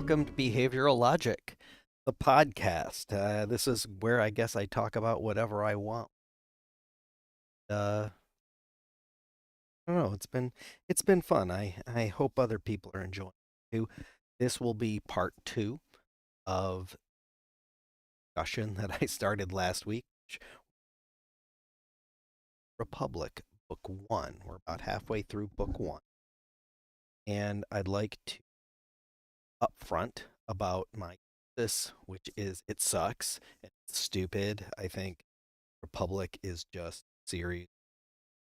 welcome to Behavioral Logic, the podcast. This is where I guess I talk about whatever I want. I don't know. It's been fun. I hope other people are enjoying it too. This will be part two of discussion that I started last week. Republic, Book One. We're about halfway through Book One, and I'd like to upfront about my this, which is it sucks. It's stupid. I think Republic is just series.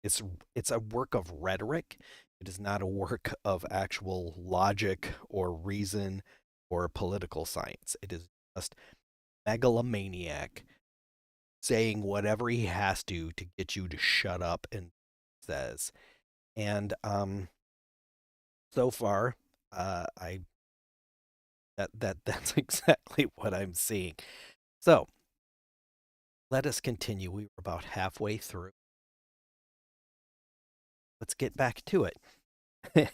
It's a work of rhetoric. It is not a work of actual logic or reason or political science. It is just megalomaniac saying whatever he has to get you to shut up and says. And so far, I that's exactly what I'm seeing. So let us continue. We were about halfway through. Let's get back to it.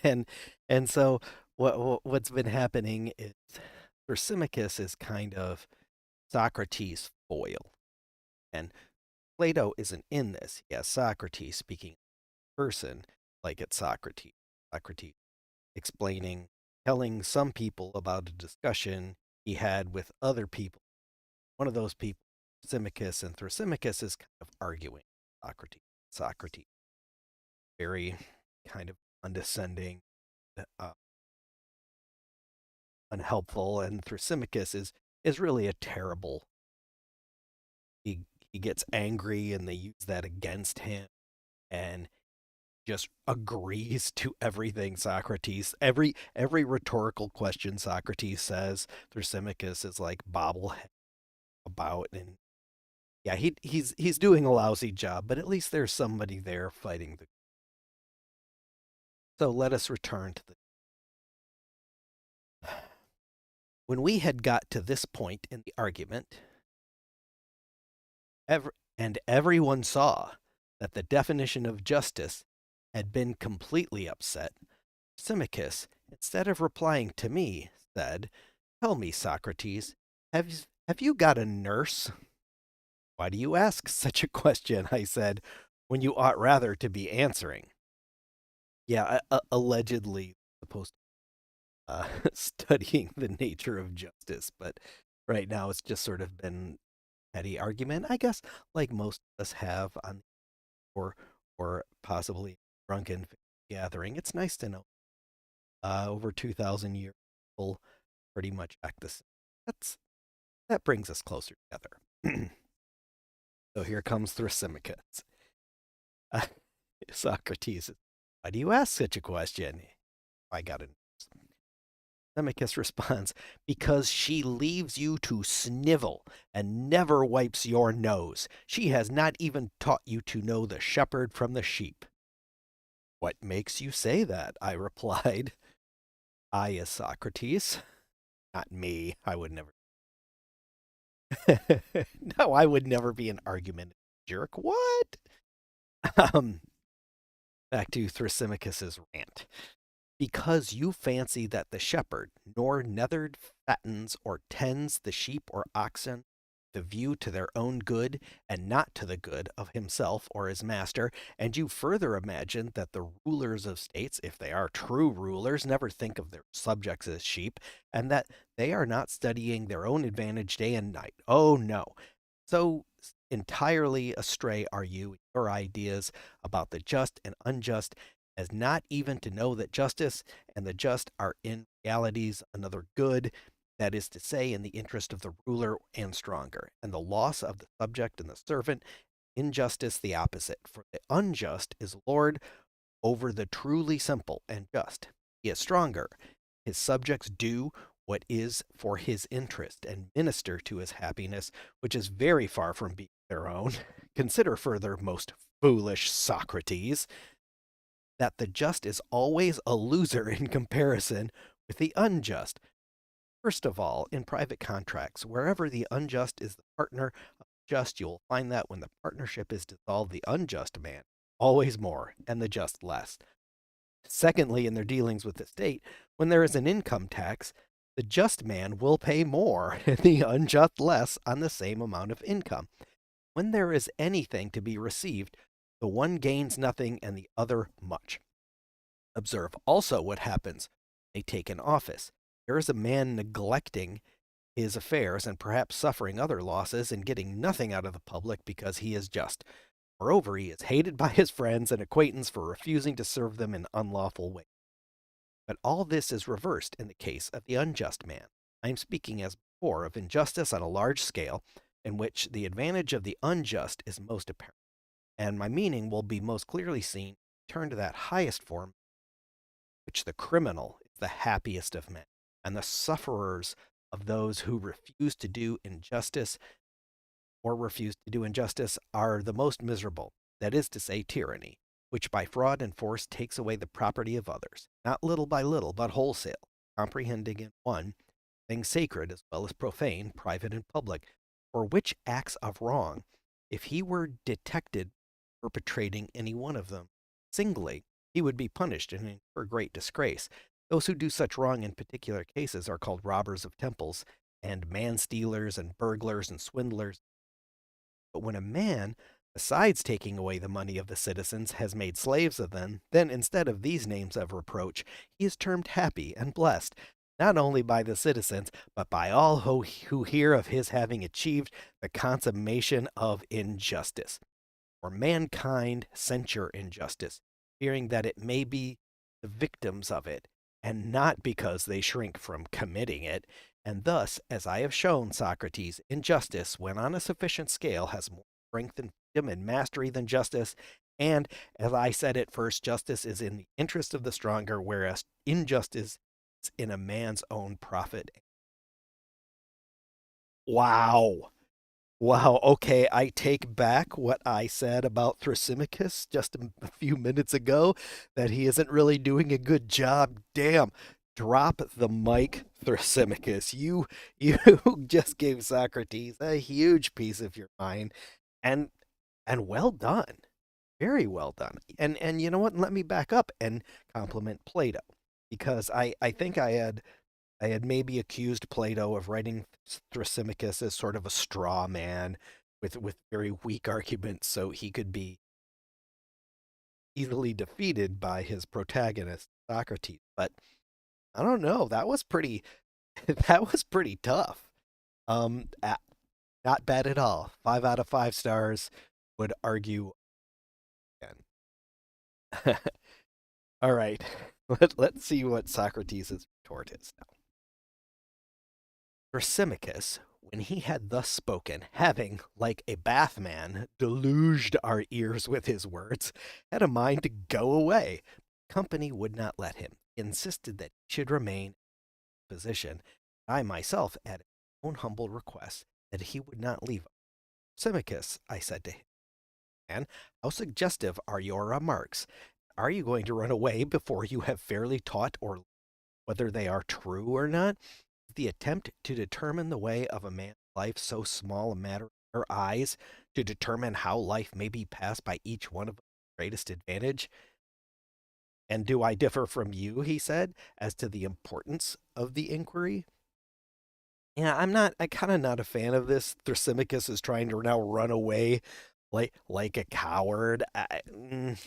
and and so what's been happening is Thrasymachus is kind of Socrates' foil, and Plato isn't in this. He has Socrates speaking in person, like it's Socrates. Socrates explaining, telling some people about a discussion he had with other people. One of those people, Thrasymachus, and Thrasymachus is kind of arguing Socrates. Socrates, very kind of condescending, uh, unhelpful, and Thrasymachus is really a terrible. He he gets angry, and they use that against him, and just agrees to everything Socrates. Every rhetorical question Socrates says, Thrasymachus is like bobblehead about, and yeah, he's doing a lousy job, but at least there's somebody there fighting the. So let us return to the. When we had got to this point in the argument, and everyone saw that the definition of justice had been completely upset, Symmachus, instead of replying to me, said, "Tell me, Socrates, have you got a nurse?" "Why do you ask such a question?" I said, "when you ought rather to be answering." Yeah, allegedly supposed to studying the nature of justice, but right now it's just sort of been petty argument, I guess, like most of us have on or or possibly drunken gathering. It's nice to know over 2,000 years people pretty much act the same. That's that brings us closer together. So here comes Thrasymachus. Uh, Socrates, why do you ask such a question? I got it. Thrasymachus responds, because she leaves you to snivel and never wipes your nose. She has not even taught you to know the shepherd from the sheep. What makes you say that? I replied. I is Socrates. Not me. I would never. No, I would never be an argumentative jerk. What? Um, Back to Thrasymachus's rant. Because you fancy that the shepherd nor nethered fattens or tends the sheep or oxen the view to their own good and not to the good of himself or his master, and you further imagine that the rulers of states, if they are true rulers, never think of their subjects as sheep, and that they are not studying their own advantage day and night. Oh no. So entirely astray are you in your ideas about the just and unjust as not even to know that justice and the just are in realities another good, that is to say, in the interest of the ruler and stronger, and the loss of the subject and the servant, injustice the opposite. For the unjust is lord over the truly simple and just. He is stronger. His subjects do what is for his interest and minister to his happiness, which is very far from being their own. Consider further, most foolish Socrates, that the just is always a loser in comparison with the unjust. First of all, in private contracts, wherever the unjust is the partner of the just, you will find that when the partnership is dissolved, the unjust man always more and the just less. Secondly, in their dealings with the state, when there is an income tax, The just man will pay more and the unjust less on the same amount of income. When there is anything to be received, the one gains nothing and the other much. Observe also what happens. They take an office. There is a man neglecting his affairs and perhaps suffering other losses and getting nothing out of the public because he is just. Moreover, he is hated by his friends and acquaintance for refusing to serve them in unlawful ways. But all this is reversed in the case of the unjust man. I am speaking as before of injustice on a large scale, in which the advantage of the unjust is most apparent, and my meaning will be most clearly seen. Turn to that highest form, which the criminal is the happiest of men, and the sufferers of those who refuse to do injustice are the most miserable, that is to say, tyranny, which by fraud and force takes away the property of others, not little by little, but wholesale, comprehending in one things sacred as well as profane, private and public, for which acts of wrong, if he were detected perpetrating any one of them singly, he would be punished and incur great disgrace. Those who do such wrong in particular cases are called robbers of temples, and man stealers, and burglars, and swindlers. But when a man, besides taking away the money of the citizens, has made slaves of them, then instead of these names of reproach, he is termed happy and blessed, not only by the citizens, but by all who hear of his having achieved the consummation of injustice. For mankind censure injustice, fearing that it may be the victims of it, and not because they shrink from committing it. And thus, as I have shown, Socrates, injustice, when on a sufficient scale, has more strength and freedom and mastery than justice. And as I said at first, justice is in the interest of the stronger, whereas injustice is in a man's own profit. Wow. Wow, okay, I take back what I said about Thrasymachus just a few minutes ago, that he isn't really doing a good job. Damn. Drop the mic, Thrasymachus. You just gave Socrates a huge piece of your mind, and and well done. Very well done. And you know what? Let me back up and compliment Plato, because I think I had maybe accused Plato of writing Thrasymachus as sort of a straw man with very weak arguments so he could be easily defeated by his protagonist, Socrates. But I don't know, that was pretty that was pretty tough. Um Not bad at all. 5 out of 5 stars, would argue again. All right. Let's see what Socrates' retort is now. Thrasymachus, when he had thus spoken, having, like a bathman, deluged our ears with his words, had a mind to go away. Company would not let him. He insisted that he should remain in his position. I myself added my own humble request that he would not leave us. Thrasymachus, I said to him, man, how suggestive are your remarks? Are you going to run away before you have fairly taught or whether they are true or not? The attempt to determine the way of a man's life so small a matter in your eyes, to determine how life may be passed by each one of us greatest advantage? And do I differ from you, he said, as to the importance of the inquiry? Yeah, I kind of not a fan of this. Thrasymachus is trying to now run away like a coward.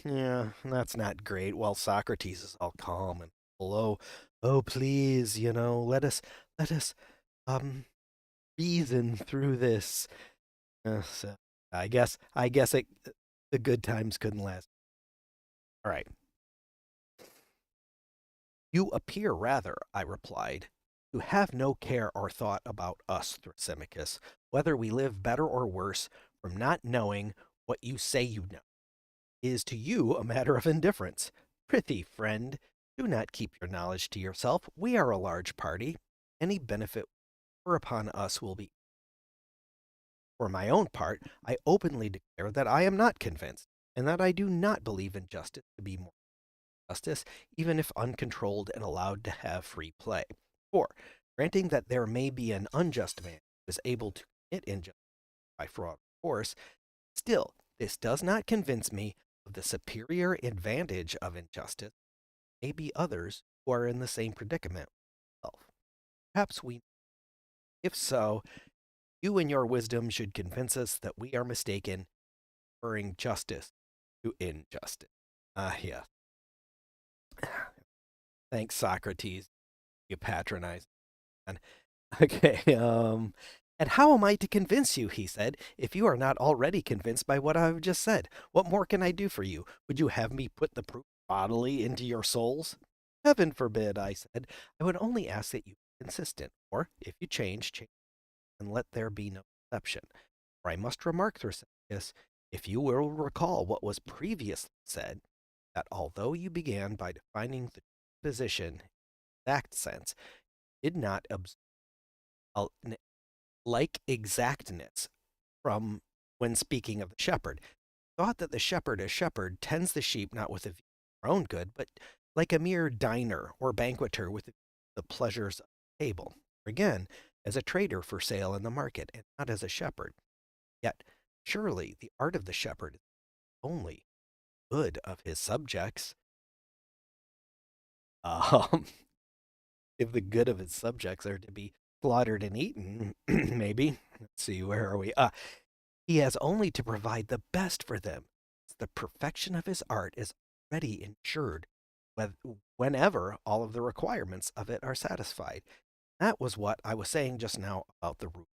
Yeah, that's not great. While Socrates is all calm and hello, oh please, let us um reason through this. So I guess the good times couldn't last. All right. You appear rather, I replied, to have no care or thought about us, Thrasymachus, whether we live better or worse, from not knowing what you say you know. It is to you a matter of indifference. Prithee, friend, do not keep your knowledge to yourself. We are a large party. Any benefit upon us will be. For my own part, I openly declare that I am not convinced, and that I do not believe in justice to be more justice, even if uncontrolled and allowed to have free play. For, granting that there may be an unjust man who is able to commit injustice by fraud or force, still, this does not convince me of the superior advantage of injustice. There may be others who are in the same predicament. Perhaps we, if so, you and your wisdom should convince us that we are mistaken, preferring justice to injustice. Ah, yeah. Thanks, Socrates. You patronize man. Okay, and how am I to convince you, he said, if you are not already convinced by what I have just said? What more can I do for you? Would you have me put the proof bodily into your souls? Heaven forbid, I said. I would only ask that you be consistent, or if you change, and let there be no exception. For I must remark, Thrasymachus, if you will recall what was previously said, that although you began by defining the position in exact sense, did not observe like exactness from when speaking of the shepherd. Thought that the shepherd as shepherd tends the sheep not with a view of their own good, but like a mere diner or banqueter with the pleasures of the table. Or again, as a trader for sale in the market, and not as a shepherd. Yet, surely the art of the shepherd is only good of his subjects. Um, if the good of his subjects are to be slaughtered and eaten, maybe. Let's see, where are we? He has only to provide the best for them. The perfection of his art is already ensured whenever all of the requirements of it are satisfied. That was what I was saying just now about the ruler.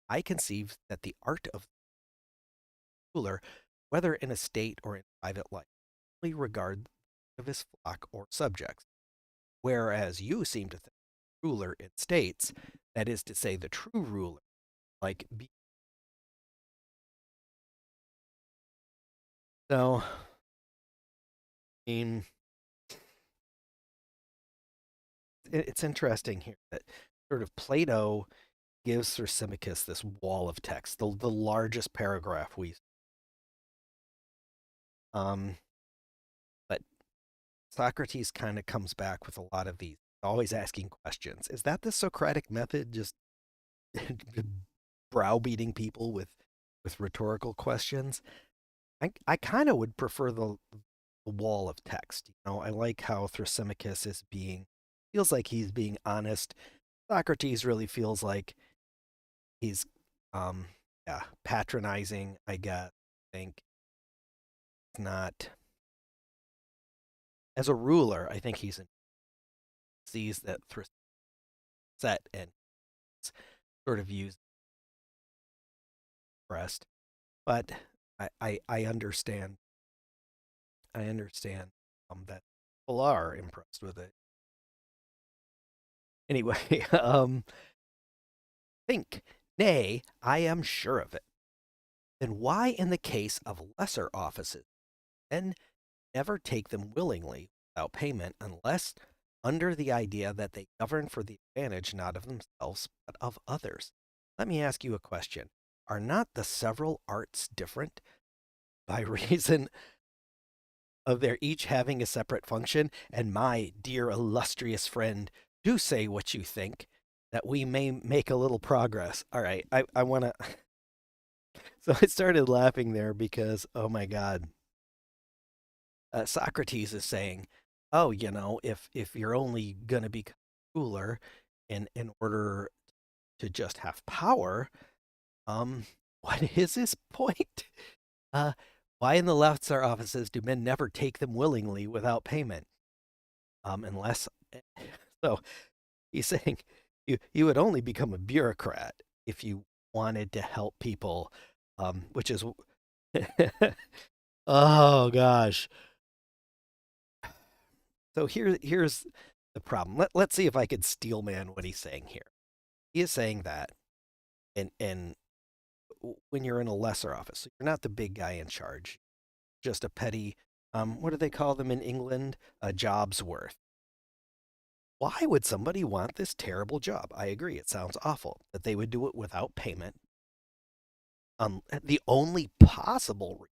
I conceive that the art of the ruler, whether in a state or in private life, only regard of his flock or subjects, whereas you seem to think the ruler in states, that is to say, the true ruler, like so. I mean, it's interesting here that sort of Plato gives Thrasymachus this wall of text, the largest paragraph we um but Socrates kind of comes back with a lot of these, always asking questions. Is that the Socratic method, just browbeating people with rhetorical questions? I kind of would prefer the wall of text. I like how Thrasymachus is being feels like he's being honest. Socrates really feels like he's um yeah, patronizing, I guess. I think it's not as a ruler, I think sees that set and sort of used breast. But I understand that people are impressed with it. Anyway, think, nay, I am sure of it. Then why in the case of lesser offices then never take them willingly without payment unless under the idea that they govern for the advantage not of themselves but of others? Let me ask you a question. Are not the several arts different by reason of their each having a separate function? And my dear illustrious friend, do say what you think, that we may make a little progress. All right, I want to. So I started laughing there because, oh my God, Socrates is saying, oh, if you're only going to be ruler in order to just have power, um, what is his point? Uh, why in the lesser offices do men never take them willingly without payment? Unless, so he's saying you would only become a bureaucrat if you wanted to help people, which is, oh gosh. So here's the problem. Let's see if I could steelman what he's saying here. He is saying that, and when you're in a lesser office, so you're not the big guy in charge, just a petty, what do they call them in England? A job's worth. Why would somebody want this terrible job? I agree, it sounds awful that they would do it without payment. The only possible reason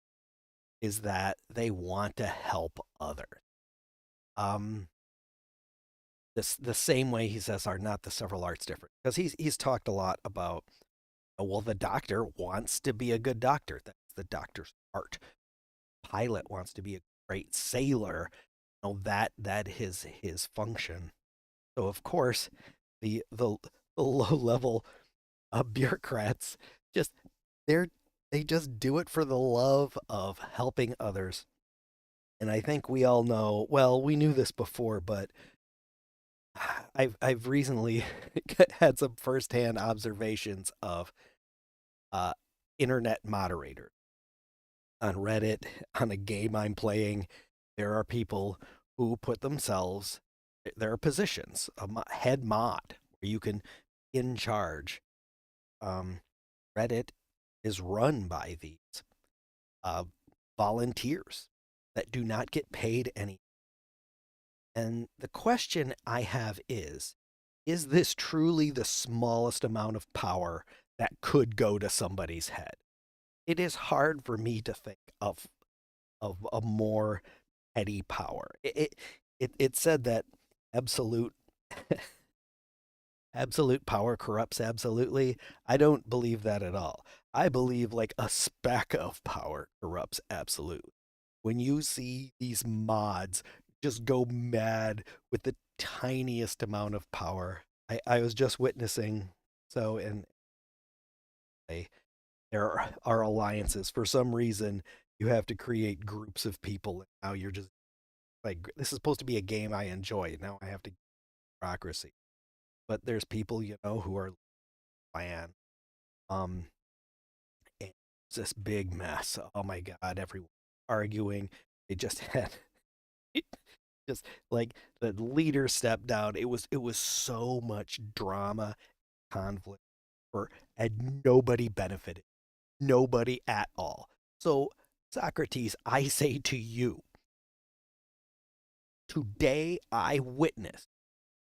is that they want to help others. Um, the same way he says are not the several arts different, because he's talked a lot about, well, the doctor wants to be a good doctor. That's the doctor's art. Pilot wants to be a great sailor. That is his function. So of course the low level bureaucrats just they're they just do it for the love of helping others. And I think we all know, well, we knew this before, but I've recently had some firsthand observations of uh, internet moderators on Reddit, on a game I'm playing. There are people who put themselves, there are positions, head mod, where you can in charge. Um, Reddit is run by these uh, volunteers that do not get paid any. And the question I have is this truly the smallest amount of power that could go to somebody's head? It is hard for me to think of a more petty power. It said that absolute absolute power corrupts absolutely. I don't believe that at all. I believe like a speck of power corrupts absolutely. When you see these mods just go mad with the tiniest amount of power, I was just witnessing. So, and I, there are alliances. For some reason, you have to create groups of people. And now you're just like, this is supposed to be a game I enjoy. Now I have to bureaucracy. But there's people, who are plan. Um, and it's this big mess. Oh my God, everyone arguing. They just had just like the leader stepped down. It was so much drama, conflict for and nobody benefited. Nobody at all. So Socrates, I say to you, today I witnessed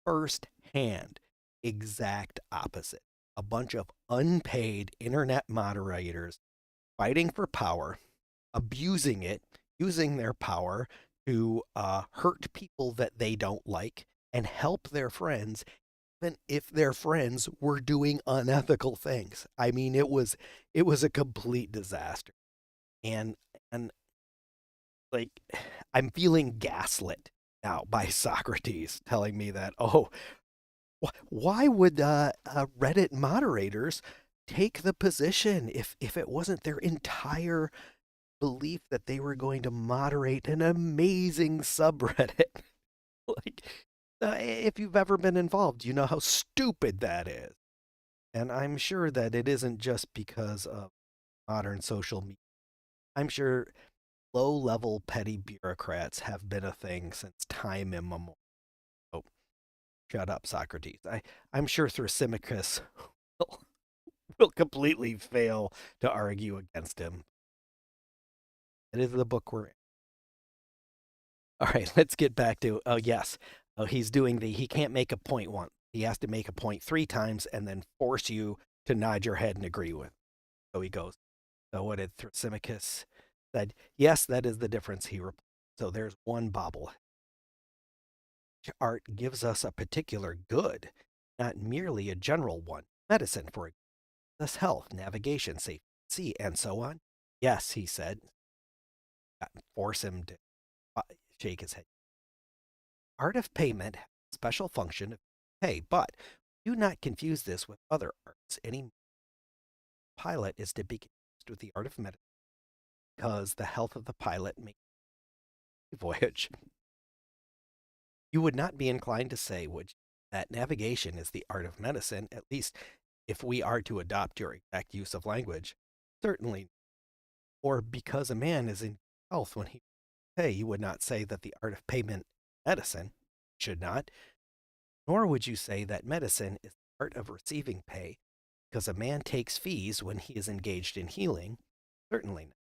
firsthand exact opposite. A bunch of unpaid internet moderators fighting for power, abusing it, using their power to hurt people that they don't like and help their friends, even if their friends were doing unethical things. I mean, it was a complete disaster, and and like I'm feeling gaslit now by Socrates telling me that, oh, why would Reddit moderators take the position if it wasn't their entire belief that they were going to moderate an amazing subreddit? Like, if you've ever been involved, you know how stupid that is. And I'm sure that it isn't just because of modern social media. I'm sure low level petty bureaucrats have been a thing since time immemorial. Oh, shut up, Socrates. I'm sure Thrasymachus will, will completely fail to argue against him. It is the book we're in. All right, let's get back to, oh, yes. Oh, he can't make a point once. He has to make a point three times and then force you to nod your head and agree with. So he goes, so what did Thrasymachus said? Yes, that is the difference, he replied. So there's one bauble. Art gives us a particular good, not merely a general one. Medicine, for us, health, navigation, safety, sea, and so on. Yes, he said. Force him to shake his head. Art of payment has a special function of pay, but do not confuse this with other arts. Any pilot is to be confused with the art of medicine because the health of the pilot makes the voyage. You would not be inclined to say, would you, that navigation is the art of medicine, at least if we are to adopt your exact use of language. Certainly. Or because a man is in health when he pay, you would not say that the art of payment medicine should not. Nor would you say that medicine is the art of receiving pay because a man takes fees when he is engaged in healing. Certainly not.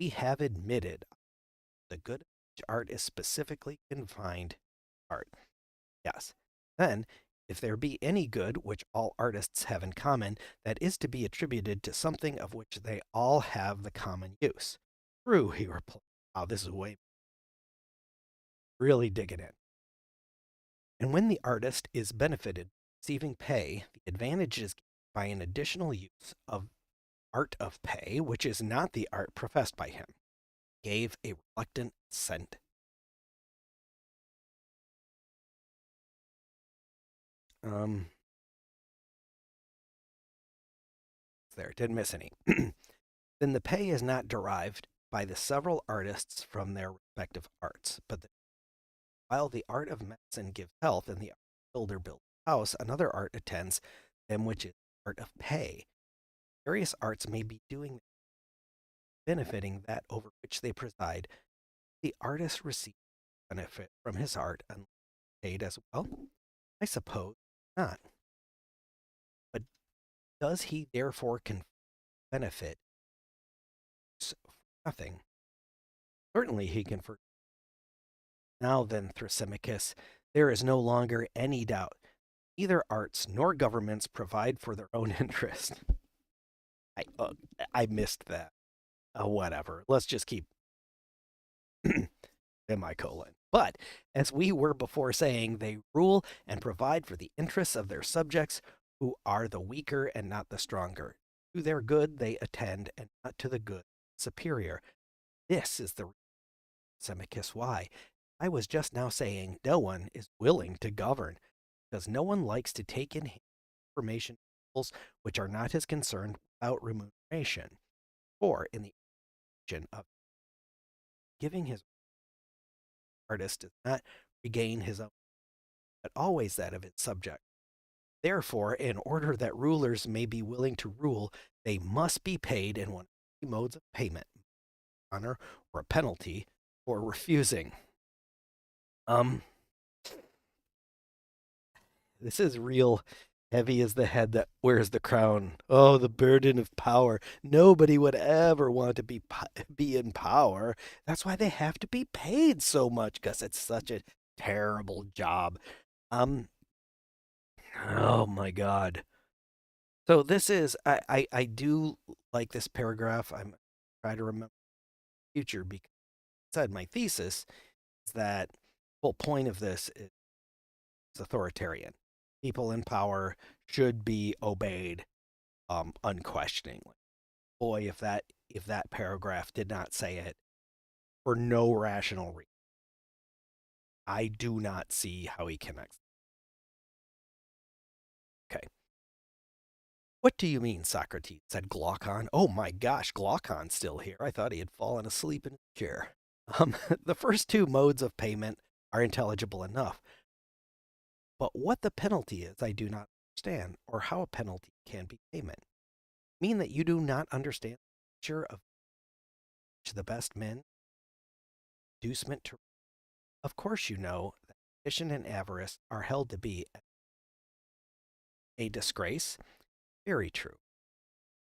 We have admitted the good of each art is specifically confined to art. Yes. Then, if there be any good which all artists have in common, that is to be attributed to something of which they all have the common use. True, he replied. Wow, this is way really digging in. And when the artist is benefited receiving pay, the advantage is by an additional use of art of pay, which is not the art professed by him. Gave a reluctant assent. Um, there, didn't miss any. Then the pay is not derived by the several artists from their respective arts, but while the art of medicine gives health and the art of builder builds a house, another art attends them, which is the art of pay. Various arts may be doing benefiting that over which they preside. The artist receives benefit from his art and paid as well? I suppose not. But does he therefore confer benefit for nothing? Certainly he confers. Now then, Thrasymachus, there is no longer any doubt. Neither arts nor governments provide for their own interest. I uh, I missed that. Whatever. Let's just keep semicolon. But as we were before saying, they rule and provide for the interests of their subjects, who are the weaker and not the stronger. To their good they attend, and not to the good superior. This is the Semachus why. I was just now saying no one is willing to govern, because no one likes to take in information which are not his concern without remuneration. For in the action of giving his artist does not regain his own, but always that of its subject. Therefore, in order that rulers may be willing to rule, they must be paid in one of three modes of payment: honor, or a penalty, or refusing. This is real heavy as the head that wears the crown. Oh, the burden of power. Nobody would ever want to be in power. That's why they have to be paid so much, because it's such a terrible job. Um, oh my God. So this is I do like this paragraph. I'm trying to remember the future because I said my thesis is that the whole point of this is authoritarian. People in power should be obeyed unquestioningly. Boy, if that paragraph did not say it for no rational reason, I do not see how he connects. Okay. What do you mean, Socrates? Said Glaucon. Oh my gosh, Glaucon's still here. I thought he had fallen asleep in a chair. The first two modes of payment are intelligible enough. But what the penalty is, I do not understand, or how a penalty can be payment. Mean that you do not understand the nature of the best men, inducement to. Of course, you know that ambition and avarice are held to be a disgrace. Very true.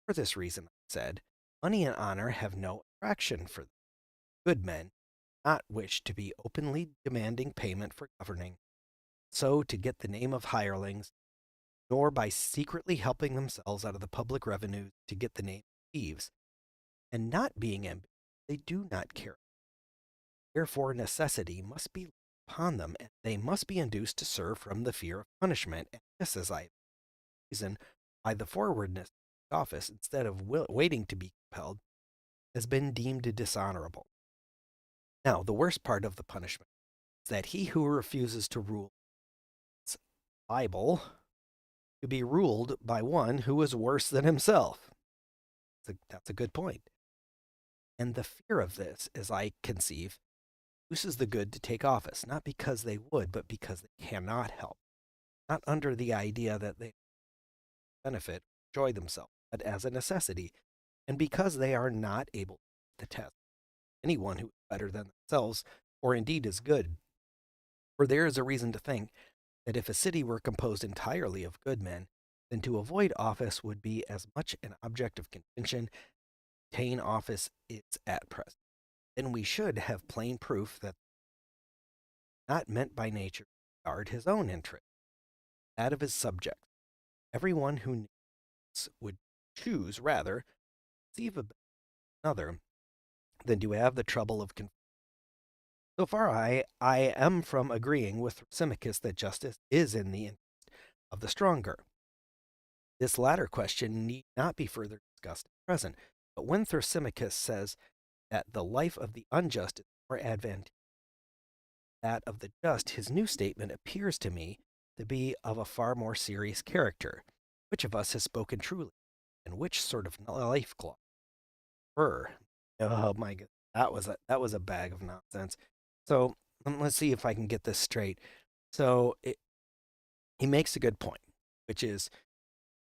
For this reason, I said, money and honor have no attraction for them. Good men not wish to be openly demanding payment for governing, so to get the name of hirelings, nor by secretly helping themselves out of the public revenues to get the name of thieves. And not being ambitious, they do not care. Therefore, necessity must be upon them, and they must be induced to serve from the fear of punishment. And this, as I reason, by the forwardness of the office, instead of waiting to be compelled, has been deemed dishonorable. Now, the worst part of the punishment is that he who refuses to rule is liable to be ruled by one who is worse than himself. That's a good point. And the fear of this, as I conceive, induces the good to take office, not because they would, but because they cannot help. Not under the idea that they benefit, enjoy themselves, but as a necessity, and because they are not able to test anyone who is better than themselves, or indeed is good. For there is a reason to think that if a city were composed entirely of good men, then to avoid office would be as much an object of contention as to obtain office is at present. Then we should have plain proof that not meant by nature to guard his own interest, that of his subjects. Everyone who knows would choose rather to deceive another than to have the trouble of confusion. So far, I am from agreeing with Thrasymachus that justice is in the interest of the stronger. This latter question need not be further discussed at present, but when Thrasymachus says that the life of the unjust is more advantageous than that of the just, his new statement appears to me to be of a far more serious character. Which of us has spoken truly? And which sort of life cloth? Fur. Oh my god, that was a bag of nonsense. So let's see if I can get this straight. So he makes a good point, which is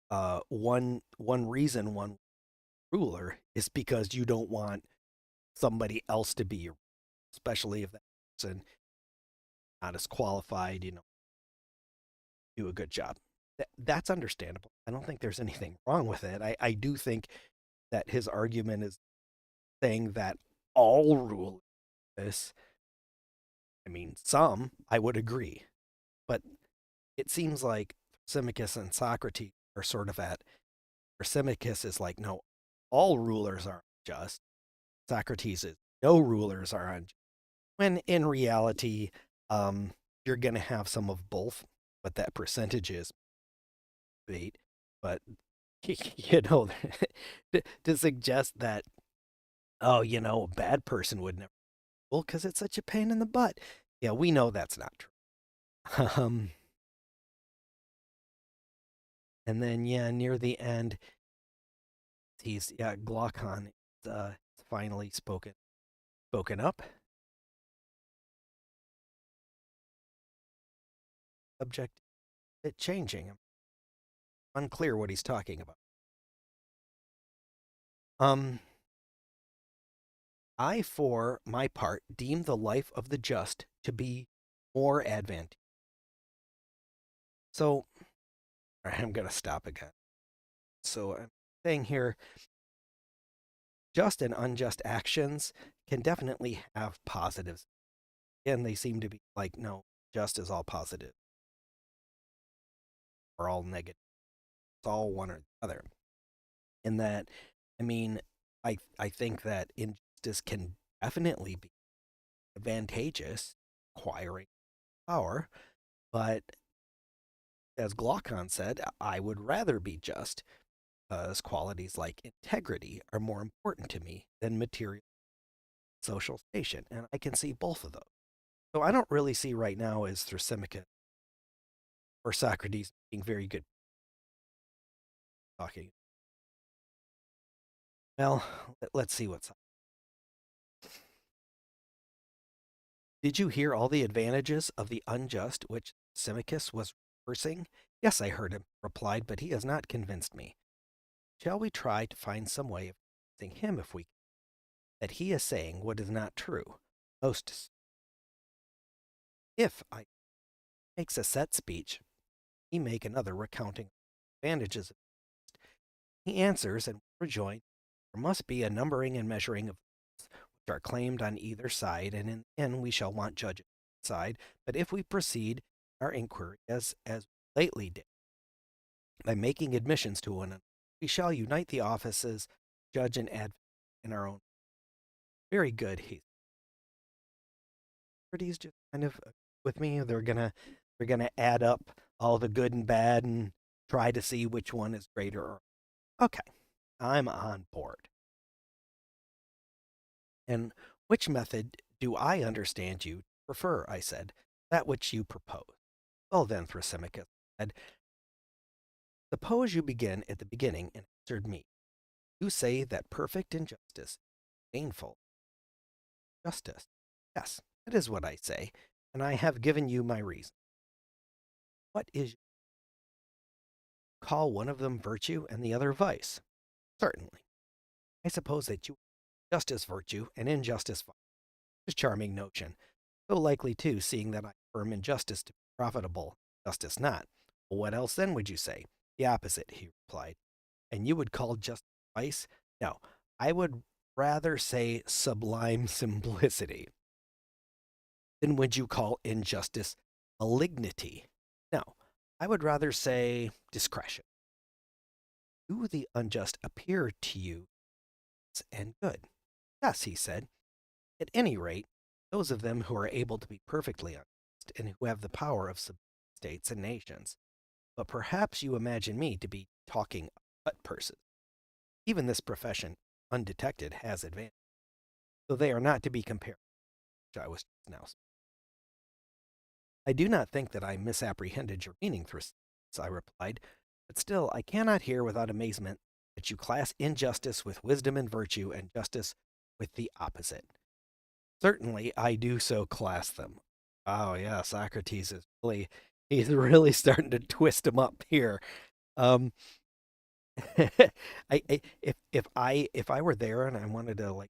one reason one ruler is because you don't want somebody else to be your, especially if that person not as qualified, do a good job. That's understandable. I don't think there's anything wrong with it. I do think that his argument is saying that all rule is, I mean, some, I would agree. But it seems like Thrasymachus and Socrates are sort of at, Thrasymachus is like, no, all rulers are unjust. Socrates is, no rulers are unjust. When in reality, you're going to have some of both, but that percentage is debate. But you know, to suggest that, oh, a bad person would never, well, because it's such a pain in the butt. Yeah, we know that's not true. And then yeah, near the end, Glaucon uh, finally spoken up. Subject it changing. Unclear what he's talking about. Um, I, for my part, deem the life of the just to be more advantageous. So I'm going to stop again. So I'm saying here, just and unjust actions can definitely have positives. And they seem to be like, no, just is all positive or all negative. It's all one or the other. In that, I mean, I think that injustice can definitely be advantageous, acquiring power, but as Glaucon said, I would rather be just, because qualities like integrity are more important to me than material social station, and I can see both of those. So I don't really see right now as Thrasymachus or Socrates being very good talking. Well, let's see what's up. Did you hear all the advantages of the unjust which Symmachus was rehearsing? Yes, I heard him, replied, but he has not convinced me. Shall we try to find some way of convincing him if we can, that he is saying what is not true? Most, if I makes a set speech, he make another recounting advantages. He answers and rejoins, there must be a numbering and measuring of which are claimed on either side, and in the end we shall want judges side. But if we proceed our inquiry as lately did, by making admissions to one another, we shall unite the offices, judge and advocate in our own. Very good, he's just kind of with me. They're gonna add up all the good and bad and try to see which one is greater. Okay, I'm on board. And which method do I understand you prefer? I said. That which you propose. Well then, Thrasymachus said, suppose you begin at the beginning and answered me. You say that perfect injustice is painful. Justice. Yes, that is what I say, and I have given you my reason. What is, call one of them virtue and the other vice? Certainly. I suppose that you justice virtue and injustice vice. A charming notion. So likely too, seeing that I affirm injustice to be profitable, justice not. Well, what else then would you say? The opposite, he replied. And you would call justice vice? No, I would rather say sublime simplicity. Then would you call injustice malignity? No, I would rather say discretion. Do the unjust appear to you and good? Yes, he said. At any rate, those of them who are able to be perfectly unjust and who have the power of states and nations. But perhaps you imagine me to be talking cut purses. Even this profession, undetected, has advantage, though they are not to be compared, which I was just now. I do not think that I misapprehended your meaning, Thrasymachus, I replied, but still I cannot hear without amazement that you class injustice with wisdom and virtue, and justice with the opposite. Certainly, I do so class them. Oh yeah, Socrates is he's really starting to twist them up here. Um, if I were there and I wanted to like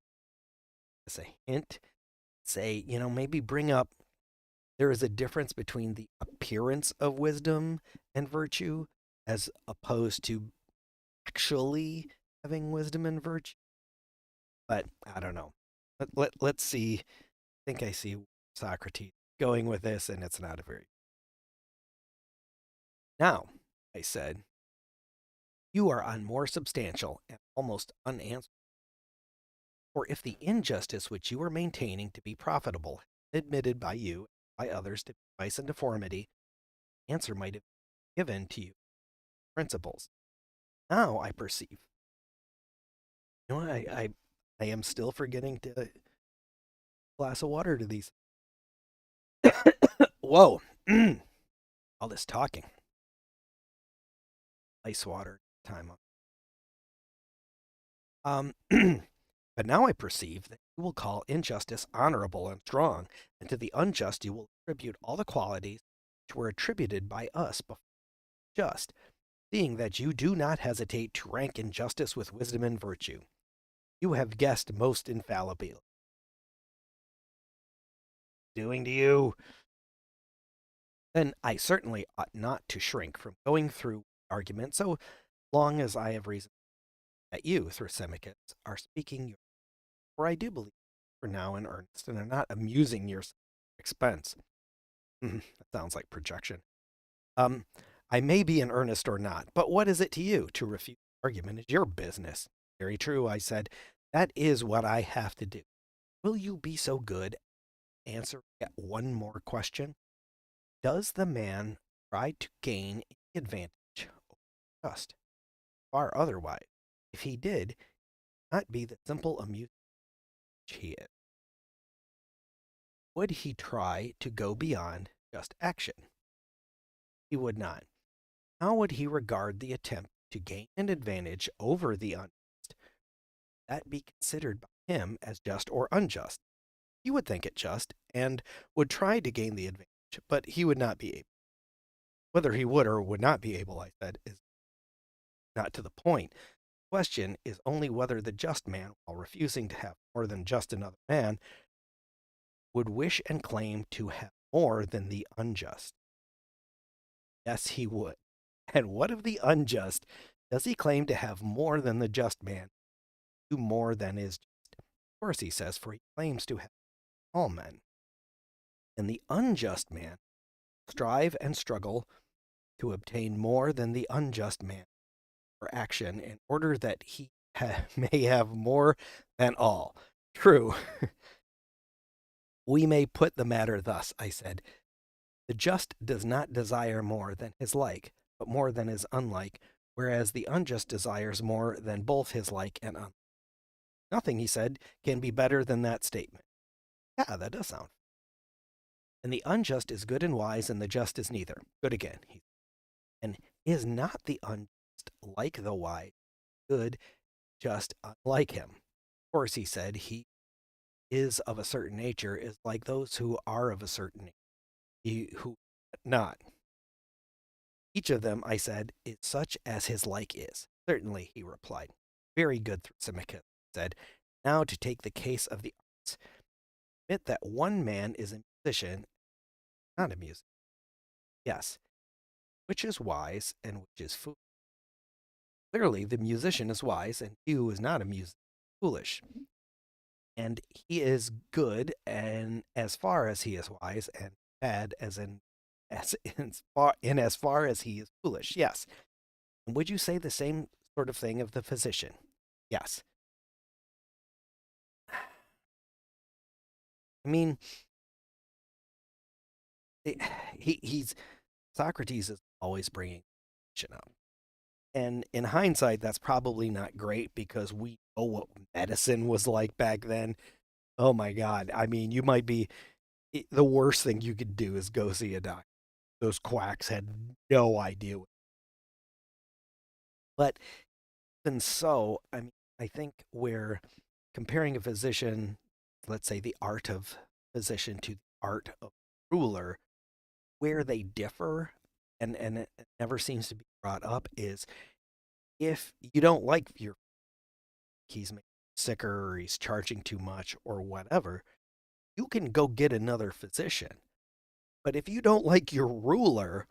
as a hint, say maybe bring up there is a difference between the appearance of wisdom and virtue as opposed to actually having wisdom and virtue. But I don't know. Let's see. I think I see Socrates going with this, and it's not a very. Now, I said, you are on more substantial and almost unanswerable. For if the injustice which you are maintaining to be profitable, admitted by you and by others to be vice and deformity, answer might have been given to you principles. Now I perceive. I am still forgetting to glass of water to these. Whoa. All this talking. Ice water time. But now I perceive that you will call injustice honorable and strong, and to the unjust you will attribute all the qualities which were attributed by us before just, seeing that you do not hesitate to rank injustice with wisdom and virtue. You have guessed most infallibly. Doing to you? Then I certainly ought not to shrink from going through argument so long as I have reason that you, Thrasymachus, are speaking, for I do believe you are now in earnest and are not amusing yourself at expense. That sounds like projection. Um, I may be in earnest or not, but what is it to you? To refute the argument is your business. Very true, I said. That is what I have to do. Will you be so good as to answer yet one more question? Does the man try to gain any advantage over the just? Far otherwise. If he did, not be the simple amusement which he is. Would he try to go beyond just action? He would not. How would he regard the attempt to gain an advantage over the unjust? That be considered by him as just or unjust? He would think it just and would try to gain the advantage, but he would not be able. Whether he would or would not be able, I said, is not to the point. The question is only whether the just man, while refusing to have more than just another man, would wish and claim to have more than the unjust. Yes, he would. And what of the unjust? Does he claim to have more than the just man, do more than is just? Of course he says, for he claims to have all men. And the unjust man strive and struggle to obtain more than the unjust man for action in order that he may have more than all. True. We may put the matter thus, I said. The just does not desire more than his like, but more than his unlike, whereas the unjust desires more than both his like and unlike. Nothing, he said, can be better than that statement. Yeah, that does sound. And the unjust is good and wise, and the just is neither. Good again. And is not the unjust like the wise, good, just unlike him? Of course, he said, he is of a certain nature, is like those who are of a certain nature, he who not. Each of them, I said, is such as his like is. Certainly, he replied. Very good, Thrasymachus said. Now to take the case of the arts. Admit that one man is a musician, not a musician. Yes. Which is wise and which is foolish? Clearly, the musician is wise, and he who is not a musician is foolish. And he is good, and as far as he is wise, and bad as far as he is foolish. Yes. And would you say the same sort of thing of the physician? Yes. I mean, he's Socrates is always bringing up. And in hindsight, that's probably not great because we know what medicine was like back then. Oh my God. I mean, you might be the worst thing you could do is go see a doctor. Those quacks had no idea. But And so, I mean, I think we're comparing a physician, let's say the art of physician to the art of ruler, where they differ, and it never seems to be brought up, is if you don't like your he's sicker or he's charging too much or whatever, you can go get another physician. But if you don't like your ruler,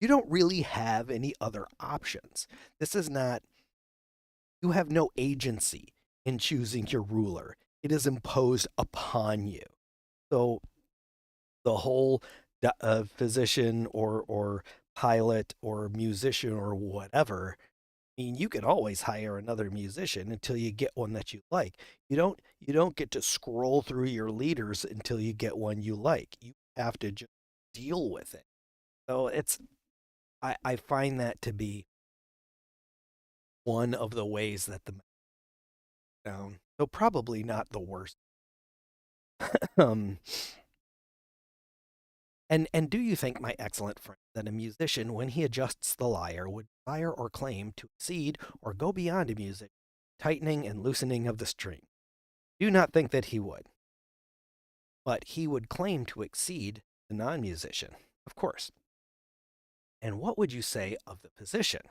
you don't really have any other options. This is not, you have no agency in choosing your ruler. It is imposed upon you. So the whole physician or pilot or musician or whatever, I mean, you can always hire another musician until you get one that you like. You don't get to scroll through your leaders until you get one you like. You have to just deal with it. So I find that to be one of the ways that the down. So probably not the worst. Um, and do you think, my excellent friend, that a musician, when he adjusts the lyre, would desire or claim to exceed or go beyond a music, tightening and loosening of the string? Do not think that he would, but he would claim to exceed the non-musician, of course. And what would you say of the physician?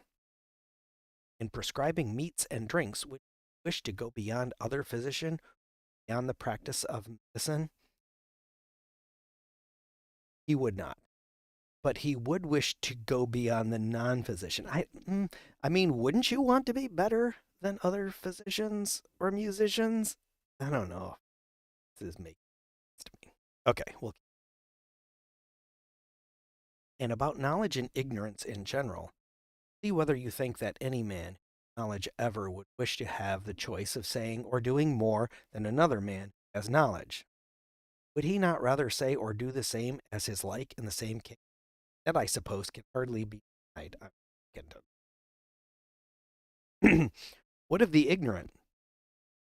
In prescribing meats and drinks, would you wish to go beyond other physician, beyond the practice of medicine? He would not. But he would wish to go beyond the non-physician. I mean, wouldn't you want to be better than other physicians or musicians? I don't know. This is making sense to me. Okay, well, and about knowledge and ignorance in general, see whether you think that any man, knowledge ever, would wish to have the choice of saying or doing more than another man has knowledge. Would he not rather say or do the same as his like in the same case? That, I suppose, can hardly be denied. What of the ignorant?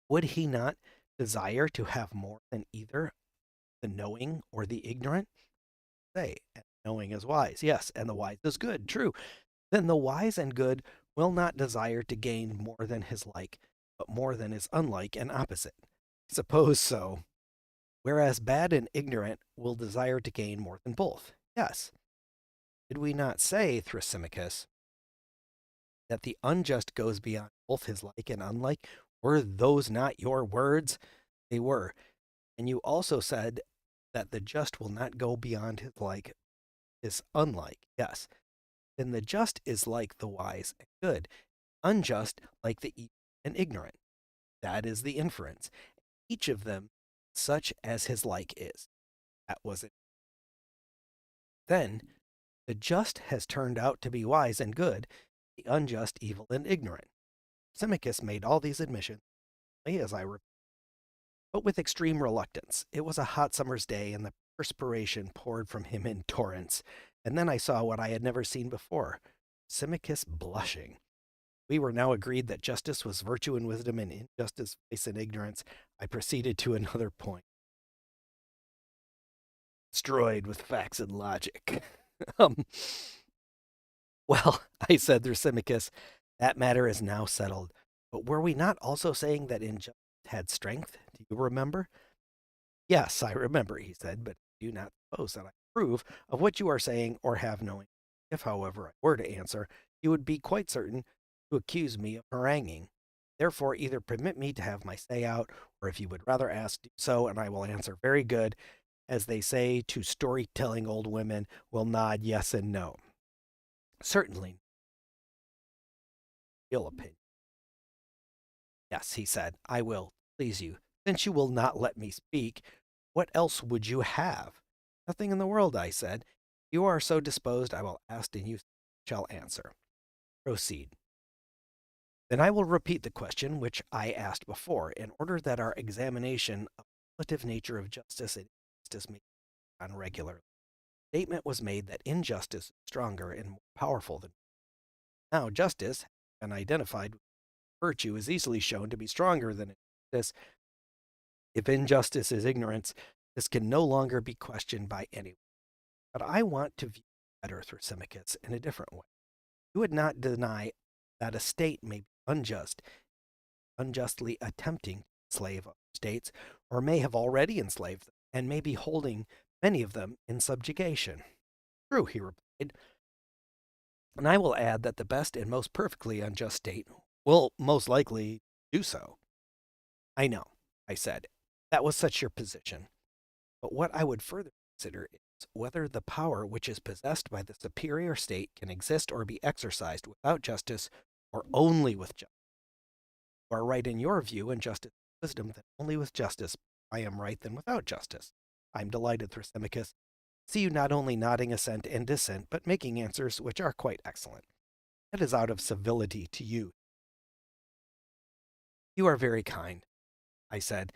Would he not desire to have more than either the knowing or the ignorant? Say, and knowing is wise, yes, and the wise is good, true. Then the wise and good will not desire to gain more than his like, but more than his unlike and opposite. Suppose so. Whereas bad and ignorant will desire to gain more than both. Yes. Did we not say, Thrasymachus, that the unjust goes beyond both his like and unlike? Were those not your words? They were. And you also said that the just will not go beyond his like, his unlike. Yes. Then the just is like the wise and good, unjust like the evil and ignorant. That is the inference. Each of them such as his like is. That was it. Then the just has turned out to be wise and good, the unjust evil and ignorant. Symmachus made all these admissions, as I repeat, but with extreme reluctance. It was a hot summer's day, and the perspiration poured from him in torrents. And then I saw what I had never seen before, Symmachus blushing. We were now agreed that justice was virtue and wisdom, and injustice vice and ignorance. I proceeded to another point, destroyed with facts and logic. um, well, I said, Thrasymachus, that matter is now settled. But were we not also saying that injustice had strength? Do you remember? Yes, I remember, he said, but I do not suppose that I approve of what you are saying or have knowing. If, however, I were to answer, you would be quite certain to accuse me of haranguing. Therefore, either permit me to have my say out, or if you would rather ask, do so, and I will answer very good, as they say to storytelling old women, will nod yes and no. Certainly, real opinion. Yes, he said, I will, please you. Since you will not let me speak, what else would you have? Nothing in the world, I said. You are so disposed, I will ask and you shall answer. Proceed. Then I will repeat the question which I asked before, in order that our examination of the relative nature of justice and injustice may be done regularly. Statement was made that injustice is stronger and more powerful than now justice, and identified with virtue, is easily shown to be stronger than injustice. If injustice is ignorance, this can no longer be questioned by anyone. But I want to view better Thrasymachus in a different way. You would not deny that a state may be unjust, unjustly attempting to enslave other states, or may have already enslaved them, and may be holding many of them in subjugation. True, he replied, and I will add that the best and most perfectly unjust state will most likely do so. I know, I said. That was such your position. But what I would further consider is whether the power which is possessed by the superior state can exist or be exercised without justice or only with justice. You are right in your view, and justice is wisdom, that only with justice I am right than without justice. I am delighted, Thrasymachus. See you not only nodding assent and dissent, but making answers which are quite excellent. That is out of civility to you. You are very kind, I said,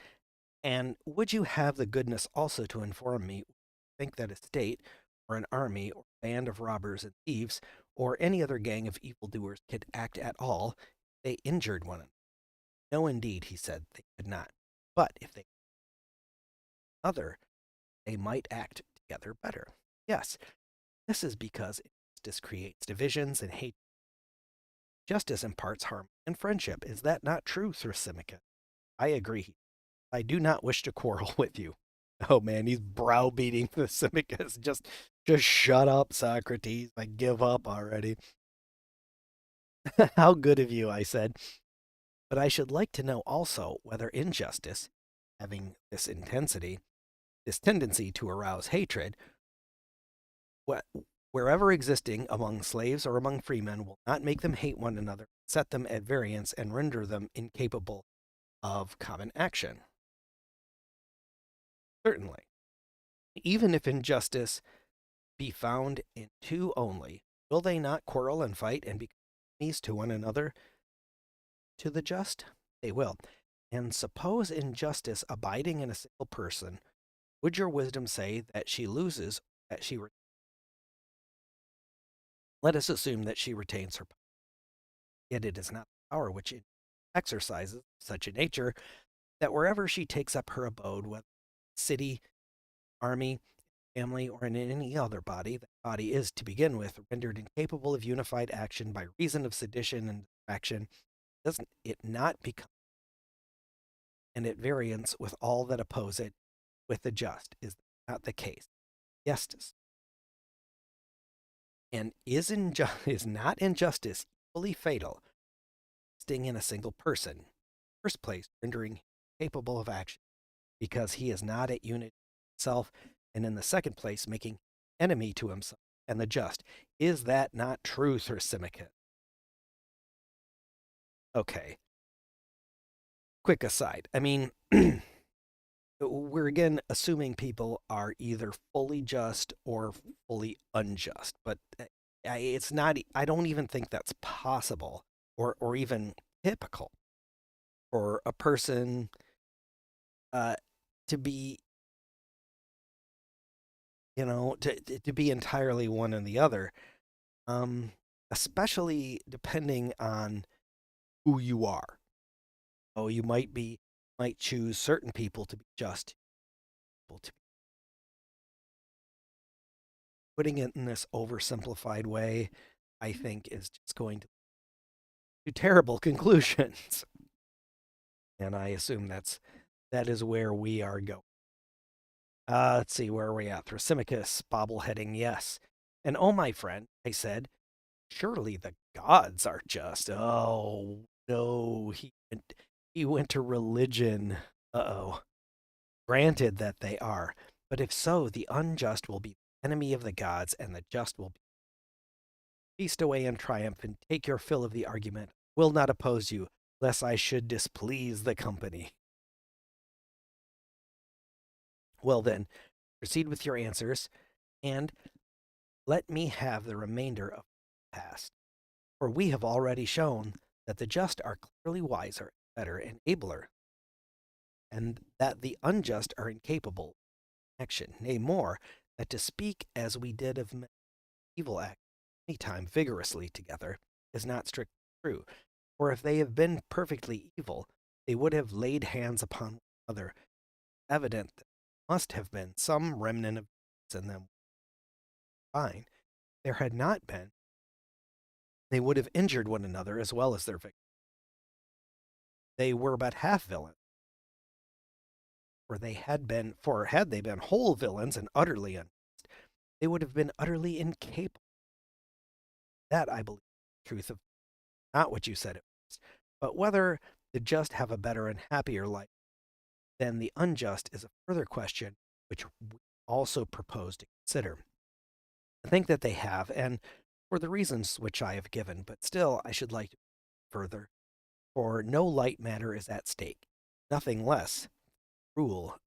and would you have the goodness also to inform me think that a state, or an army, or a band of robbers and thieves, or any other gang of evildoers could act at all if they injured one another? No, indeed, he said, they could not. But if they other, they might act together better. Yes, this is because injustice creates divisions and hate. Justice imparts harmony and friendship. Is that not true, Thrasymachus? I agree. I do not wish to quarrel with you. Oh man, he's browbeating Thrasymachus. Just shut up, Socrates. I give up already. How good of you, I said. But I should like to know also whether injustice, having this intensity, this tendency to arouse hatred, wherever existing among slaves or among freemen, will not make them hate one another, set them at variance, and render them incapable of common action. Certainly. Even if injustice be found in two only, will they not quarrel and fight and become enemies to one another to the just? They will. And suppose injustice abiding in a single person, would your wisdom say that she loses, that she let us assume that she retains her power. Yet it is not the power which it exercises such a nature that wherever she takes up her abode, whether city, army, family, or in any other body, that body is, to begin with, rendered incapable of unified action by reason of sedition and distraction. Doesn't it not become and at variance with all that oppose it with the just? Is not the case? Yes. And is not injustice equally fatal, sting in a single person? First place, rendering him capable of action, because he is not at unity with himself, and in the second place, making enemy to himself and the just. Is that not true, Thrasymachus? Okay. Quick aside. I mean, we're again assuming people are either fully just or fully unjust, but it's not. I don't even think that's possible, or even typical for a person uh, to be, to be entirely one and the other. Um, Especially depending on who you are. Oh, you might choose certain people to be just, people to putting it in this oversimplified way, I think is just going to terrible conclusions. And I assume that is where we are going. Let's see, where are we at? Thrasymachus, bobbleheading, yes. And oh, my friend, I said, surely the gods are just. Oh no, he went to religion. Uh-oh. Granted that they are, but if so, the unjust will be the enemy of the gods, and the just will be. Feast away in triumph, and take your fill of the argument. Will not oppose you, lest I should displease the company. Well then, proceed with your answers, and let me have the remainder of the past. For we have already shown that the just are clearly wiser, better, and abler, and that the unjust are incapable of action. Nay, more, that to speak as we did of evil act any time vigorously together is not strictly true. For if they have been perfectly evil, they would have laid hands upon one another. Evident that there must have been some remnant of in them. Fine. There had not been, they would have injured one another as well as their victim. they were but half villains, for had they been whole villains and utterly they would have been utterly incapable. That I believe the truth of not what you said it was, but whether the just have a better and happier life than the unjust is a further question which we also propose to consider. I think that they have, and for the reasons which I have given, but still I should like to further, for no light matter is at stake, nothing less. Rule,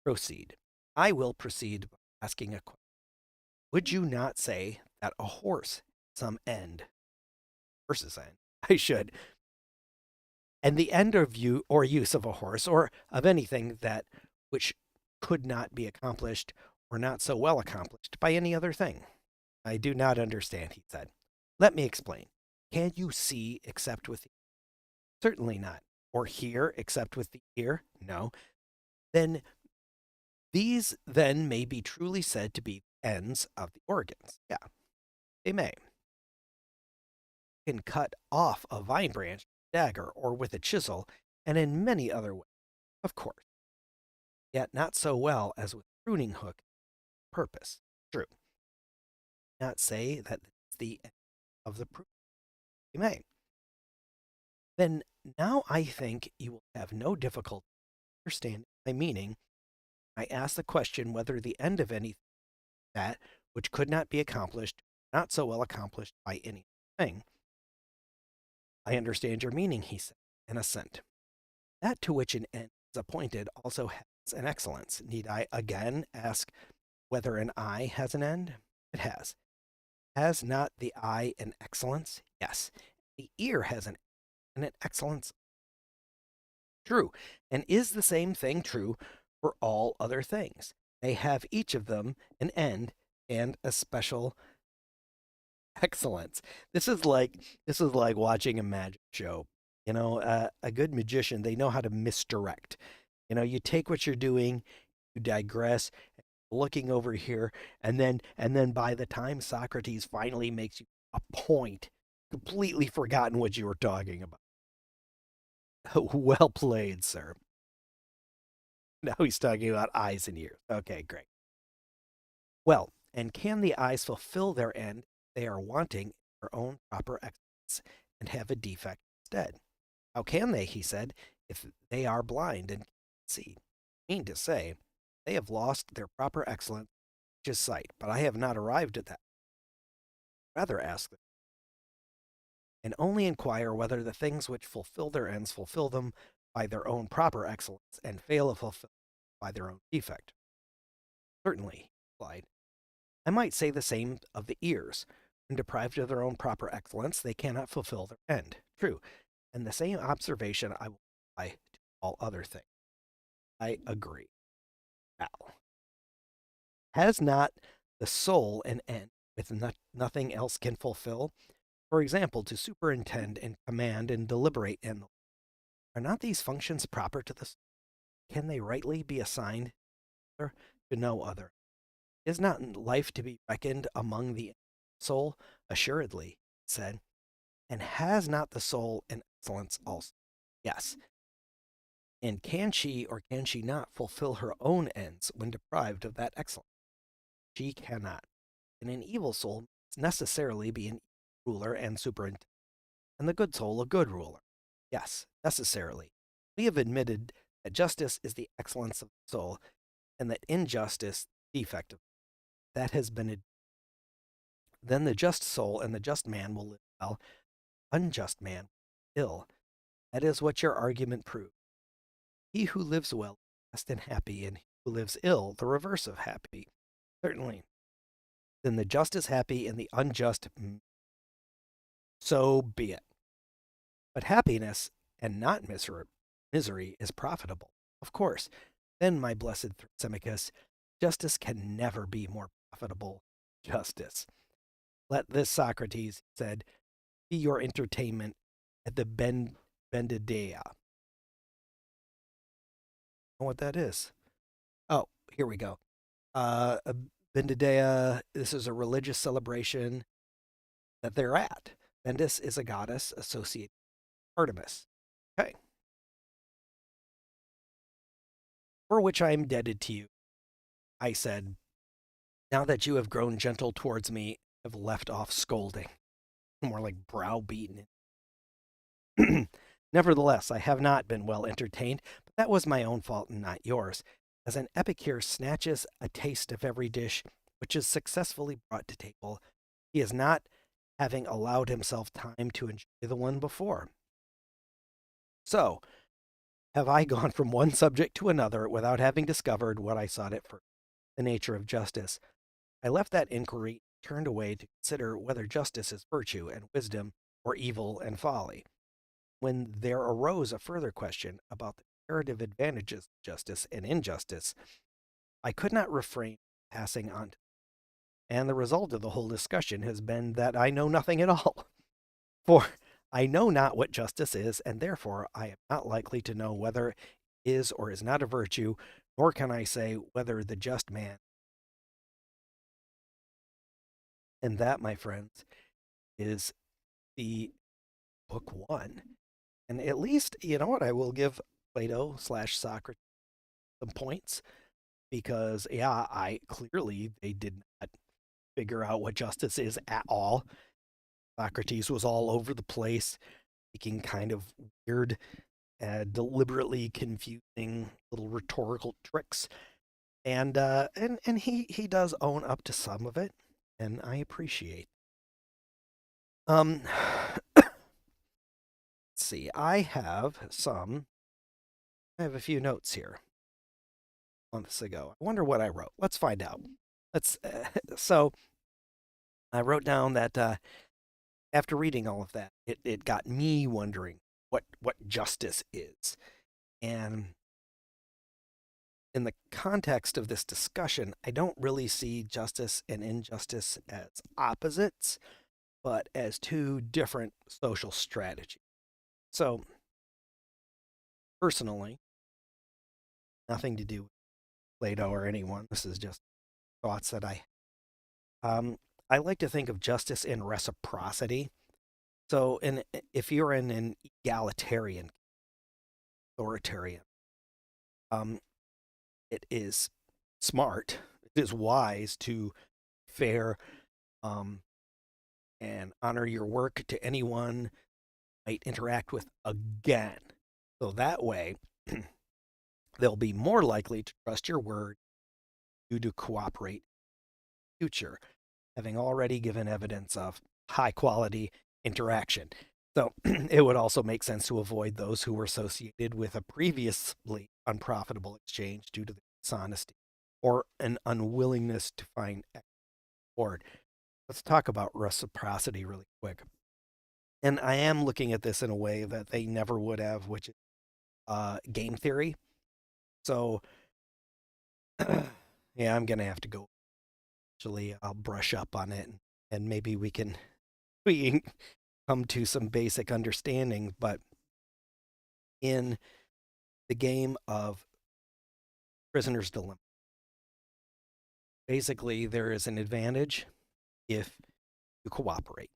proceed. I will proceed by asking a question. Would you not say that a horse some end, horse's end, I should, and the end of you or use of a horse or of anything that which could not be accomplished or not so well accomplished by any other thing? I do not understand, he said. Let me explain. Can you see except with the certainly not. Or hear except with the ear? No. Then these then may be truly said to be ends of the organs. Yeah, they may. You can cut off a vine branch with a dagger or with a chisel, and in many other ways, of course. Yet not so well as with a pruning hook purpose. True. Not say that it's the end of the proof. You may. Then now I think you will have no difficulty understanding my meaning. I ask the question whether the end of anything that which could not be accomplished, not so well accomplished by anything. I understand your meaning, he said, in assent. That to which an end is appointed also has an excellence. Need I again ask whether an eye has an end? It has. Has not the eye an excellence? Yes. The ear has an excellence. True. And is the same thing true for all other things? They have each of them an end and a special excellence. This is like watching a magic show. A good magician, they know how to misdirect. You take what you're doing, you digress, looking over here, and then by the time Socrates finally makes you a point, completely forgotten what you were talking about. Well played, sir. Now he's talking about eyes and ears. Okay, great. Well, and can the eyes fulfill their end if they are wanting their own proper excellence and have a defect instead? How can they, he said, if they are blind and can't see? I mean to say, they have lost their proper excellence, which is sight, but I have not arrived at that. Rather ask them, and only inquire whether the things which fulfill their ends fulfill them by their own proper excellence and fail to fulfill by their own defect. Certainly, he replied. I might say the same of the ears. When deprived of their own proper excellence, they cannot fulfill their end. True. And the same observation I will apply to all other things. I agree. Now, has not the soul an end with nothing else can fulfill? For example, to superintend and command and deliberate in are not these functions proper to the soul? Can they rightly be assigned to no other? Is not life to be reckoned among the soul? Assuredly, he said. And has not the soul an excellence also? Yes. And can she or can she not fulfill her own ends when deprived of that excellence? She cannot. And an evil soul must necessarily be an ruler and superintendent, and the good soul a good ruler. Yes, necessarily. We have admitted that justice is the excellence of the soul, and that injustice the defect of that has been. Then the just soul and the just man will live well, unjust man ill. That is what your argument proves. He who lives well is best and happy, and he who lives ill the reverse of happy. Certainly. Then the just is happy, and the unjust, so be it. But happiness and not misery is profitable. Of course. Then, my blessed Thrasymachus, justice can never be more profitable. Justice. Let this, Socrates said, be your entertainment at the Bendidea. Know what that is? Oh, here we go. Bendidea, this is a religious celebration that they're at. Bendis is a goddess associated Artemis. Okay. For which I am indebted to you, I said, now that you have grown gentle towards me, have left off scolding, more like browbeaten. Nevertheless, I have not been well entertained, but that was my own fault and not yours. As an epicure snatches a taste of every dish which is successfully brought to table, he is not having allowed himself time to enjoy the one before. So, have I gone from one subject to another without having discovered what I sought at first, the nature of justice? I left that inquiry, turned away to consider whether justice is virtue and wisdom, or evil and folly, when there arose a further question about the comparative advantages of justice and injustice. I could not refrain from passing on, and the result of the whole discussion has been that I know nothing at all. For I know not what justice is, and therefore I am not likely to know whether it is or is not a virtue, nor can I say whether the just man. And that, my friends, is the book one. And at least, you know what, I will give Plato slash Socrates some points because, yeah, I clearly they did not figure out what justice is at all. Socrates was all over the place, making kind of weird, deliberately confusing little rhetorical tricks, and he does own up to some of it, and I appreciate. Um, let's see, I have a few notes here. Months ago, I wonder what I wrote. Let's find out. Let's. So I wrote down that after reading all of that, it got me wondering what justice is. And in the context of this discussion, I don't really see justice and injustice as opposites, but as two different social strategies. So, personally, nothing to do with Plato or anyone. This is just thoughts that um, I like to think of justice in reciprocity. So, if you're in an egalitarian, authoritarian, um, it is smart, it is wise to fair um, and honor your work to anyone you might interact with again. So that way, they'll be more likely to trust your word, you to cooperate in the future, having already given evidence of high quality interaction. So it would also make sense to avoid those who were associated with a previously unprofitable exchange due to the dishonesty or an unwillingness to find reward. Let's talk about reciprocity really quick. And I am looking at this in a way that they never would have, which is game theory. So, yeah, I'm gonna have to go. Actually, I'll brush up on it, and maybe we can come to some basic understanding. But in the game of Prisoner's Dilemma, basically there is an advantage if you cooperate.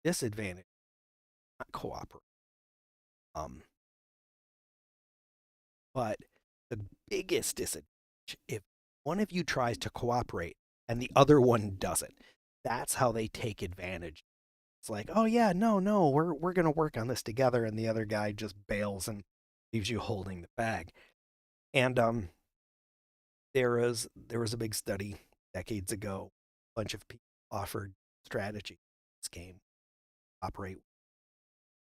Disadvantage, not cooperate. Um, but the biggest disadvantage, if one of you tries to cooperate and the other one doesn't, that's how they take advantage. It's like, oh yeah, no, we're gonna work on this together, and the other guy just bails and leaves you holding the bag. And there was a big study decades ago. A bunch of people offered strategy in this game. Operate.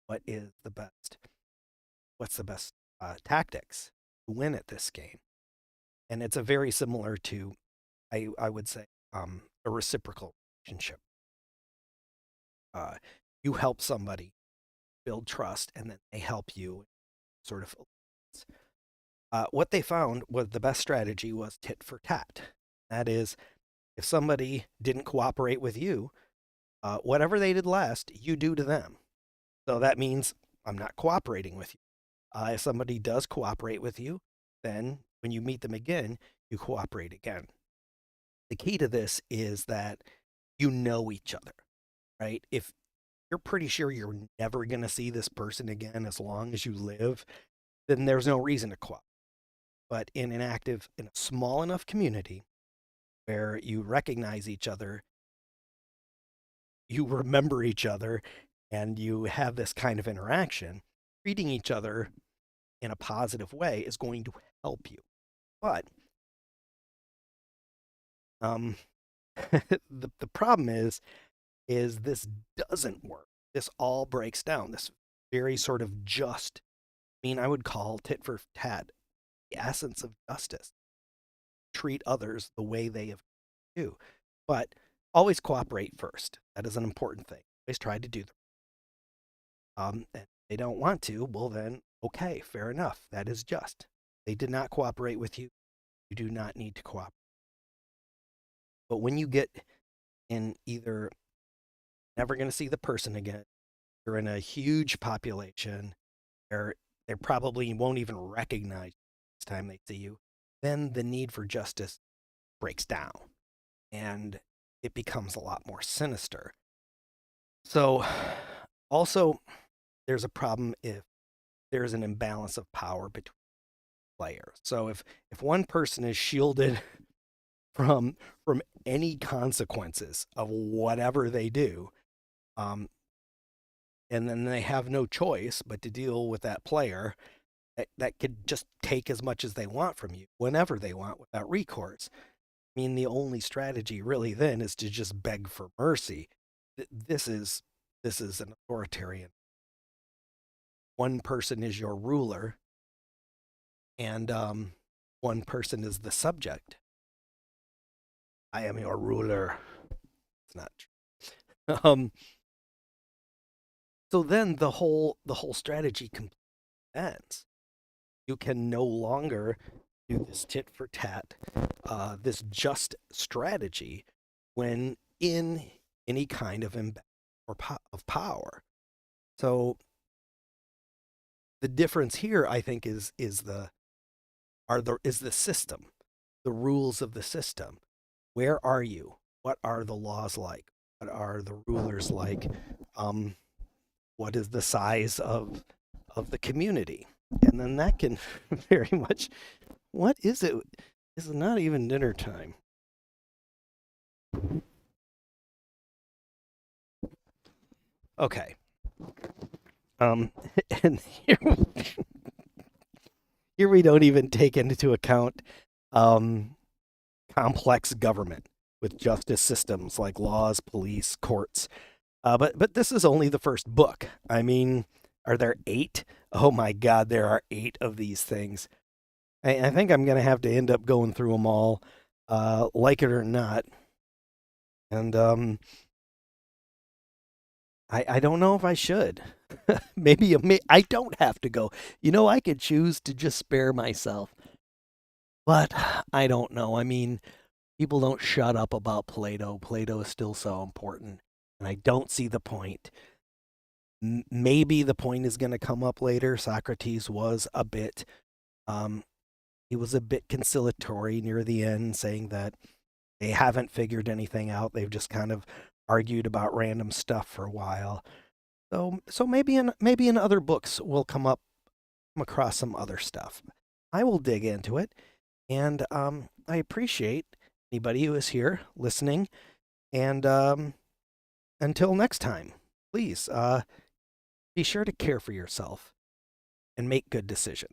What is the best? What's the best tactics to win at this game? And it's a very similar to, I would say, a reciprocal relationship. Uh, you help somebody build trust, and then they help you, sort of. What they found was the best strategy was tit for tat. That is, if somebody didn't cooperate with you, whatever they did last, you do to them. So that means I'm not cooperating with you. If somebody does cooperate with you, then when you meet them again, you cooperate again. The key to this is that you know each other, right? you're pretty sure you're never going to see this person again as long as you live, then there's no reason to cooperate. But in a small enough community where you recognize each other, you remember each other, and you have this kind of interaction, treating each other in a positive way is going to help you. But um, the problem is this doesn't work. This all breaks down. This very sort of just, I mean, I would call tit for tat the essence of justice. Treat others the way they have to. But always cooperate first. That is an important thing. Always try to do them. And if they don't want to, well then, okay, fair enough. That is just. They did not cooperate with you. You do not need to cooperate. But when you get in either never going to see the person again, you're in a huge population, where they probably won't even recognize you next time they see you, then the need for justice breaks down and it becomes a lot more sinister. So, also, there's a problem if there's an imbalance of power between players. So if one person is shielded from any consequences of whatever they do, um, and then they have no choice but to deal with that player that could just take as much as they want from you whenever they want without recourse. I mean, the only strategy really then is to just beg for mercy. This is an authoritarian. One person is your ruler, and one person is the subject. I am your ruler. It's not true. So then the whole strategy ends. You can no longer do this tit for tat, this just strategy when in any kind of imbalance of power. So the difference here, I think, is the system, the rules of the system. Where are you? What are the laws like? What are the rulers like? Um, what is the size of the community? And then that can very much. What is it? It's not even dinner time. Okay. Um, and here we don't even take into account um, complex government with justice systems like laws, police, courts. But this is only the first book. I mean, are there eight? Oh my God, there are eight of these things. I think I'm gonna have to end up going through them all, like it or not. And I don't know if I should. Maybe I don't have to go. I could choose to just spare myself, but I don't know. I mean, people don't shut up about Plato. Plato is still so important, and I don't see the point. Maybe the point is going to come up later. Socrates was a bit, um, he was a bit conciliatory near the end, saying that they haven't figured anything out. They've just kind of argued about random stuff for a while. So maybe in other books we'll come across some other stuff. I will dig into it, and I appreciate anybody who is here listening. And until next time, please be sure to care for yourself and make good decisions.